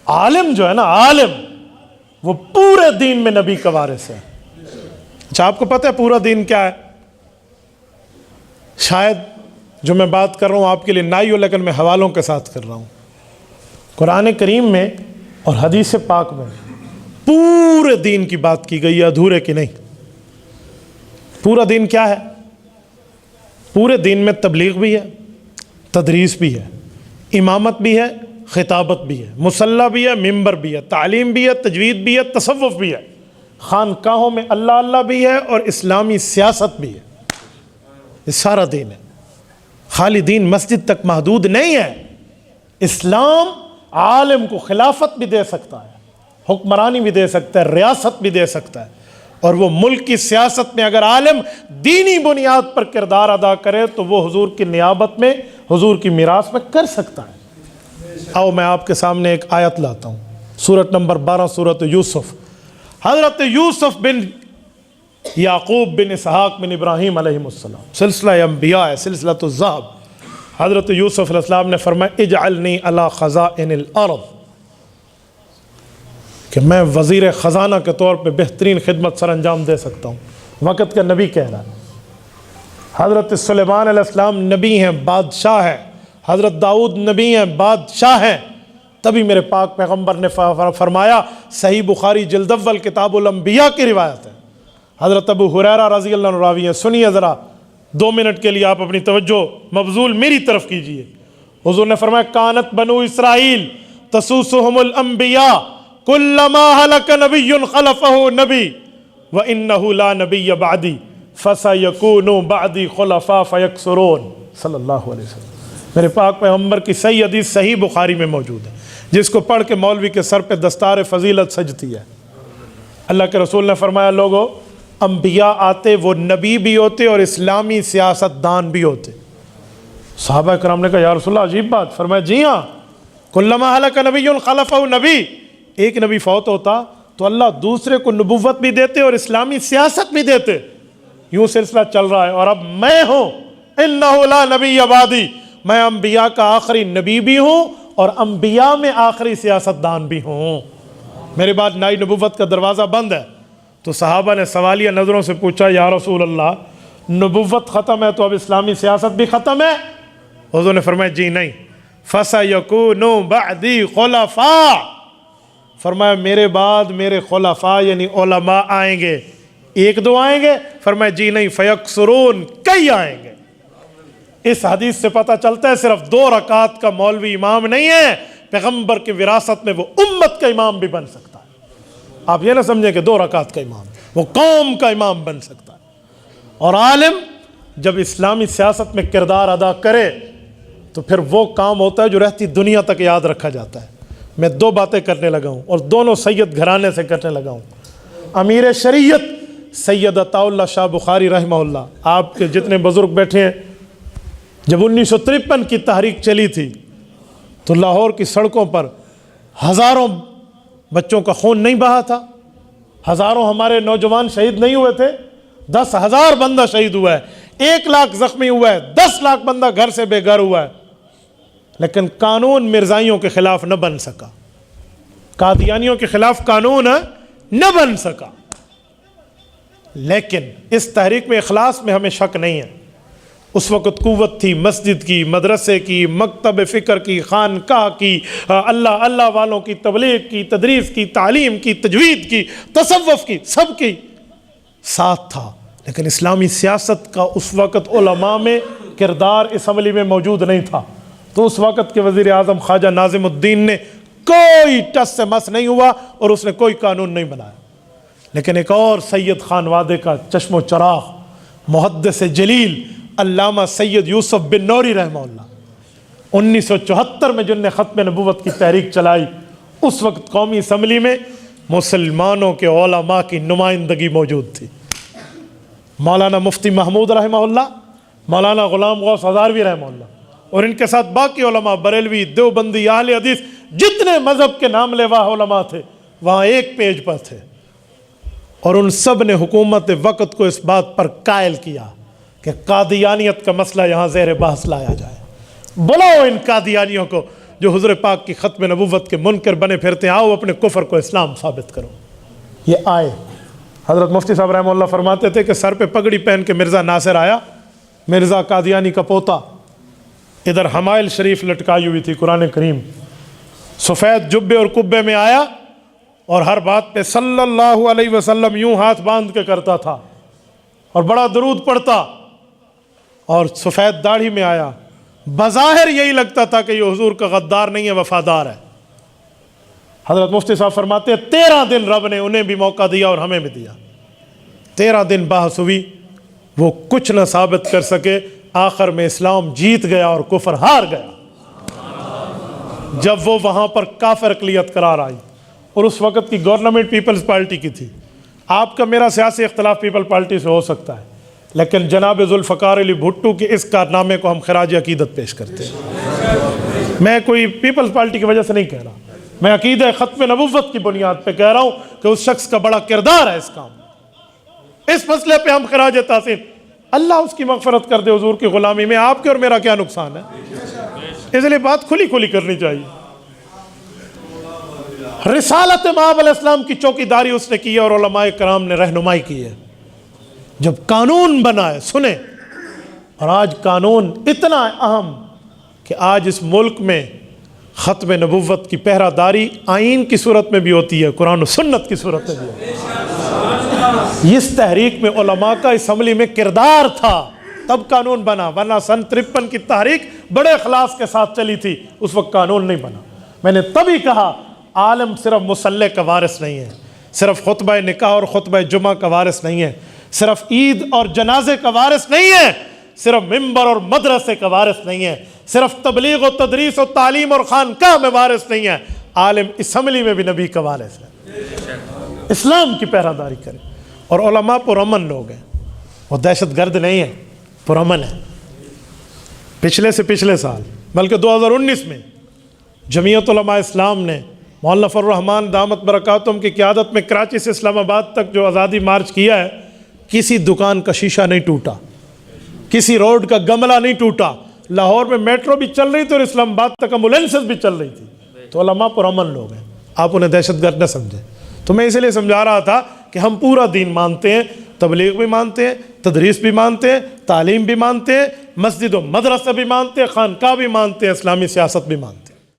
عالم جو ہے نا، عالم وہ پورے دین میں نبی کا وارث ہے۔ اچھا آپ کو پتہ ہے پورا دین کیا ہے؟ شاید جو میں بات کر رہا ہوں آپ کے لیے نائی ہو، لیکن میں حوالوں کے ساتھ کر رہا ہوں۔ قرآن کریم میں اور حدیث پاک میں پورے دین کی بات کی گئی ہے، ادھورے کی نہیں۔ پورا دین کیا ہے؟ پورے دین میں تبلیغ بھی ہے، تدریس بھی ہے، امامت بھی ہے، خطابت بھی ہے، مصلی بھی ہے، ممبر بھی ہے، تعلیم بھی ہے، تجوید بھی ہے، تصوف بھی ہے، خانقاہوں میں اللہ اللہ بھی ہے، اور اسلامی سیاست بھی ہے۔ یہ سارا دین ہے۔ خالی دین مسجد تک محدود نہیں ہے۔ اسلام عالم کو خلافت بھی دے سکتا ہے، حکمرانی بھی دے سکتا ہے، ریاست بھی دے سکتا ہے، اور وہ ملک کی سیاست میں اگر عالم دینی بنیاد پر کردار ادا کرے تو وہ حضور کی نیابت میں، حضور کی میراث میں کر سکتا ہے۔ آؤ میں آپ کے سامنے ایک آیت لاتا ہوں، سورۃ نمبر 12 سورۃ یوسف۔ حضرت یوسف بن یعقوب بن اسحاق بن ابراہیم علیہ السلام، سلسلہ انبیاء ہے، سلسلہ الذہب۔ حضرت یوسف علیہ السلام نے فرمایا اجعلنی علی خزائن الارض، کہ میں وزیر خزانہ کے طور پہ بہترین خدمت سر انجام دے سکتا ہوں۔ وقت کا نبی کہہ رہا ہے۔ حضرت سلیمان علیہ السلام نبی ہیں، بادشاہ ہے۔ حضرت داؤد نبی ہیں، بادشاہ ہیں۔ تبھی میرے پاک پیغمبر نے فرمایا، صحیح بخاری جلد اول کتاب الانبیاء کی روایت ہے، حضرت ابو ہریرہ رضی اللہ عنہ راوی ہیں۔ سنیے ذرا 2 منٹ کے لیے آپ اپنی توجہ مبذول میری طرف کیجئے۔ حضور نے فرمایا کانت بنو اسرائیل تسوسهم الانبیاء کلما ہلک نبی خلفہ نبی وانہ لا نبی بعدی فسیکون بعدی خلفاء فیکثرون، صلی اللہ علیہ وسلم۔ میرے پاک پیغمبر کی صحیح حدیث صحیح بخاری میں موجود ہے، جس کو پڑھ کے مولوی کے سر پہ دستار فضیلت سجتی ہے۔ اللہ کے رسول نے فرمایا لوگو، انبیاء آتے وہ نبی بھی ہوتے اور اسلامی سیاست دان بھی ہوتے۔ صحابہ کرام نے کہا یا رسول اللہ عجیب بات۔ فرمایا جی ہاں، کلما ہلک نبی خلفہ نبی، ایک نبی فوت ہوتا تو اللہ دوسرے کو نبوت بھی دیتے اور اسلامی سیاست بھی دیتے۔ یوں سلسلہ چل رہا ہے، اور اب میں ہوں انہ لا نبی بعدی، میں انبیاء کا آخری نبی بھی ہوں اور انبیاء میں آخری سیاست دان بھی ہوں۔ میرے بعد نئی نبوت کا دروازہ بند ہے۔ تو صحابہ نے سوالیہ نظروں سے پوچھا یا رسول اللہ نبوت ختم ہے تو اب اسلامی سیاست بھی ختم ہے؟ حضور نے فرمایا جی نہیں، فَسَيَكُونُ بَعْدِي خُلَفَاء، فرمایا میرے بعد میرے خلفاء یعنی علماء آئیں گے، 1-2 آئیں گے؟ فرمایا جی نہیں، فَيَكْثُرُونَ، کئی آئیں گے۔ اس حدیث سے پتہ چلتا ہے صرف 2 رکعت کا مولوی امام نہیں ہے، پیغمبر کی وراثت میں وہ امت کا امام بھی بن سکتا ہے۔ آپ یہ نہ سمجھیں کہ 2 رکعت کا امام، وہ قوم کا امام بن سکتا ہے۔ اور عالم جب اسلامی سیاست میں کردار ادا کرے تو پھر وہ کام ہوتا ہے جو رہتی دنیا تک یاد رکھا جاتا ہے۔ میں 2 باتیں کرنے لگا ہوں اور دونوں سید گھرانے سے کرنے لگا ہوں۔ امیر شریعت سید عطا اللہ شاہ بخاری رحمہ اللہ، آپ کے جتنے بزرگ بیٹھے ہیں، جب 1953 کی تحریک چلی تھی تو لاہور کی سڑکوں پر ہزاروں بچوں کا خون نہیں بہا تھا، ہزاروں ہمارے نوجوان شہید نہیں ہوئے تھے، 10,000 بندہ شہید ہوا ہے، 1 لاکھ زخمی ہوا ہے، 10 لاکھ بندہ گھر سے بے گھر ہوا ہے، لیکن قانون مرزائیوں کے خلاف نہ بن سکا، قادیانیوں کے خلاف قانون نہ بن سکا۔ لیکن اس تحریک میں اخلاص میں ہمیں شک نہیں ہے۔ اس وقت قوت تھی مسجد کی، مدرسے کی، مکتب فکر کی، خانقاہ کی، اللہ اللہ والوں کی تبلیغ کی، تدریس کی، تعلیم کی، تجوید کی، تصوف کی، سب کی ساتھ تھا۔ لیکن اسلامی سیاست کا اس وقت علماء میں کردار اسمبلی میں موجود نہیں تھا، تو اس وقت کے وزیر اعظم خواجہ ناظم الدین نے کوئی ٹس سے مس نہیں ہوا اور اس نے کوئی قانون نہیں بنایا۔ لیکن ایک اور سید خان وادے کا چشم و چراغ، محدث جلیل علامہ سید یوسف بن نوری رحمہ اللہ، 1974 میں جن نے ختم نبوت کی تحریک چلائی، اس وقت قومی اسمبلی میں مسلمانوں کے علماء کی نمائندگی موجود تھی۔ مولانا مفتی محمود رحمہ اللہ، مولانا غلام غوث ہزاروی رحمہ اللہ، اور ان کے ساتھ باقی علماء، بریلوی، دیوبندی، اہل حدیث، جتنے مذہب کے نام لیوا علماء تھے وہاں ایک پیج پر تھے، اور ان سب نے حکومت وقت کو اس بات پر قائل کیا کہ قادیانیت کا مسئلہ یہاں زیر بحث لایا جائے۔ بلاؤ ان قادیانیوں کو جو حضور پاک کی ختم نبوت کے منکر بنے پھرتے ہیں، آؤ اپنے کفر کو اسلام ثابت کرو۔ یہ آئے۔ حضرت مفتی صاحب رحمہ اللہ فرماتے تھے کہ سر پہ پگڑی پہن کے مرزا ناصر آیا، مرزا قادیانی کا پوتا، ادھر حمائل شریف لٹکائی ہوئی تھی قرآن کریم، سفید جبے اور کبے میں آیا اور ہر بات پہ صلی اللہ علیہ وسلم یوں ہاتھ باندھ کے کرتا تھا اور بڑا درود پڑھتا، اور سفید داڑھی میں آیا، بظاہر یہی لگتا تھا کہ یہ حضور کا غدار نہیں ہے، وفادار ہے۔ حضرت مفتی صاحب فرماتے ہیں 13 دن رب نے انہیں بھی موقع دیا اور ہمیں بھی دیا، 13 دن بحث ہوئی، وہ کچھ نہ ثابت کر سکے، آخر میں اسلام جیت گیا اور کفر ہار گیا جب وہ وہاں پر کافر اقلیت قرار آئی۔ اور اس وقت کی گورنمنٹ پیپلز پارٹی کی تھی۔ آپ کا میرا سیاسی اختلاف پیپل پارٹی سے ہو سکتا ہے، لیکن جناب ذوالفقار علی بھٹو کے اس کارنامے کو ہم خراج عقیدت پیش کرتے ہیں۔ میں کوئی پیپلز پارٹی کی وجہ سے نہیں کہہ رہا، میں عقیدہ ختم نبوت کی بنیاد پہ کہہ رہا ہوں کہ اس شخص کا بڑا کردار ہے اس کام، اس مسئلے پہ ہم خراج تحسین، اللہ اس کی مغفرت کر دے، حضور کی غلامی میں آپ کے اور میرا کیا نقصان ہے، اس لیے بات کھلی کھلی کرنی چاہیے۔ رسالت مآب علیہ السلام کی چوکیداری اس نے کی ہے اور علماء کرام نے رہنمائی کی ہے۔ جب قانون بنا ہے، سنیں، اور آج قانون اتنا اہم کہ آج اس ملک میں ختم نبوت کی پہرہ داری آئین کی صورت میں بھی ہوتی ہے، قرآن و سنت کی صورت میں بھی ہوتی ہے۔ اس تحریک میں علماء کا اسمبلی میں کردار تھا، تب قانون بنا، ورنہ سن 53 کی تحریک بڑے اخلاص کے ساتھ چلی تھی، اس وقت قانون نہیں بنا۔ میں نے تبھی کہا عالم صرف مصلی کا وارث نہیں ہے، صرف خطبہ نکاح اور خطبہ جمعہ کا وارث نہیں ہے، صرف عید اور جنازے کا وارث نہیں ہے، صرف ممبر اور مدرسے کا وارث نہیں ہے، صرف تبلیغ و تدریس و تعلیم اور خانقاہ میں وارث نہیں ہے، عالم اسمبلی میں بھی نبی کا وارث ہے۔ اسلام کی پہرہ داری کرے، اور علماء پرامن لوگ ہیں، وہ دہشت گرد نہیں ہیں، پرامن ہیں۔ پچھلے سے پچھلے سال بلکہ 2019 میں جمعیت علماء اسلام نے مولانا فضل الرحمان دامت برکاتہم کی قیادت میں کراچی سے اسلام آباد تک جو آزادی مارچ کیا ہے، کسی دکان کا شیشہ نہیں ٹوٹا، کسی روڈ کا گملہ نہیں ٹوٹا، لاہور میں میٹرو بھی چل رہی تھی اور اسلام آباد تک ایمبولینسز بھی چل رہی تھی۔ تو علماء پرامن لوگ ہیں، آپ انہیں دہشت گرد نہ سمجھیں۔ تو میں اسی لیے سمجھا رہا تھا کہ ہم پورا دین مانتے ہیں، تبلیغ بھی مانتے ہیں، تدریس بھی مانتے ہیں، تعلیم بھی مانتے ہیں، مسجد و مدرسہ بھی مانتے ہیں، خانقاہ بھی مانتے ہیں، اسلامی سیاست بھی مانتے ہیں۔